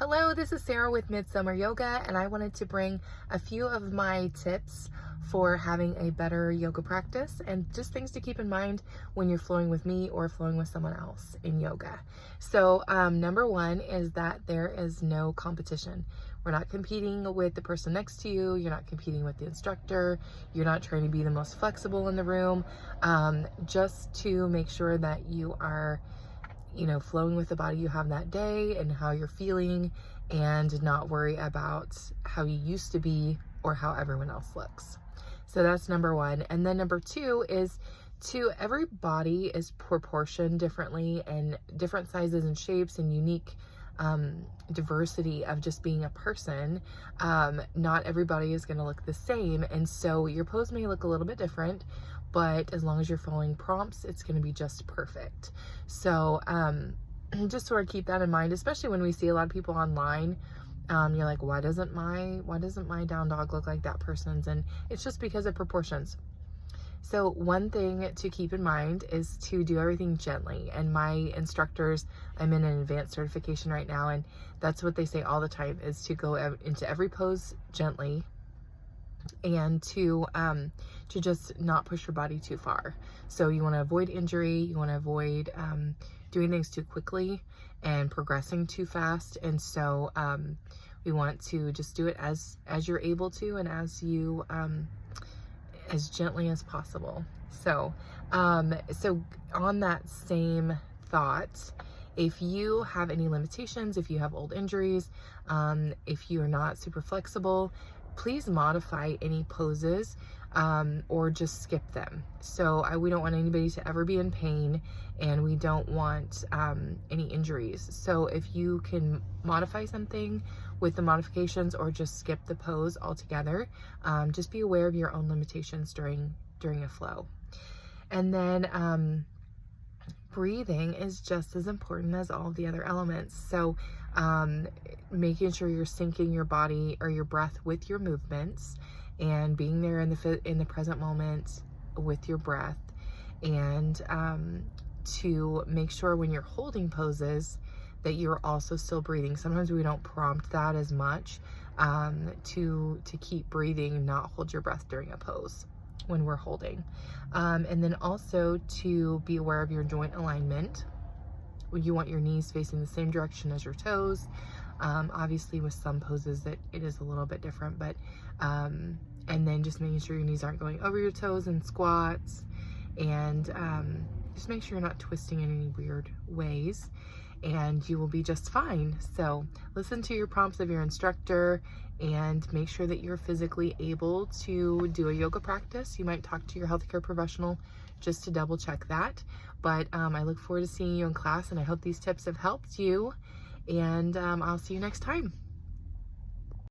Hello, this is Sarah with Midsummer Yoga, and I wanted to bring a few of my tips for having a better yoga practice and just things to keep in mind when you're flowing with me or flowing with someone else in yoga. So, number one is that there is no competition. We're not competing with the person next to you. You're not competing with the instructor. You're not trying to be the most flexible in the room. Just to make sure that you are flowing with the body you have that day and how you're feeling, and not worry about how you used to be or how everyone else looks. So that's number one. And then number two is every body is proportioned differently, and different sizes and shapes and unique diversity of just being a person. Not everybody is going to look the same. And so your pose may look a little bit different, but as long as you're following prompts, it's going to be just perfect. So just sort of keep that in mind, especially when we see a lot of people online. You're like, why doesn't my down dog look like that person's? And it's just because of proportions. So one thing to keep in mind is to do everything gently. And my instructors, I'm in an advanced certification right now, and that's what they say all the time, is to go into every pose gently, and to just not push your body too far. So you want to avoid injury, you want to avoid doing things too quickly and progressing too fast. And so we want to just do it as you're able to, and as gently as possible. So so on that same thought, if you have any limitations, if you have old injuries, if you are not super flexible, please modify any poses or just skip them. So we don't want anybody to ever be in pain, and we don't want any injuries. So if you can modify something with the modifications, or just skip the pose altogether, just be aware of your own limitations during a flow. And then breathing is just as important as all the other elements. So making sure you're syncing your body or your breath with your movements, and being there in the present moment with your breath, and to make sure when you're holding poses that you're also still breathing. Sometimes we don't prompt that as much, to keep breathing, not hold your breath during a pose when we're holding. And then also to be aware of your joint alignment. You want your knees facing the same direction as your toes. Obviously with some poses that it is a little bit different, but and then just making sure your knees aren't going over your toes in squats, and just make sure you're not twisting in any weird ways, and you will be just fine. So listen to your prompts of your instructor, and make sure that you're physically able to do a yoga practice. You might talk to your healthcare professional just to double check that. But I look forward to seeing you in class, and I hope these tips have helped you, and I'll see you next time.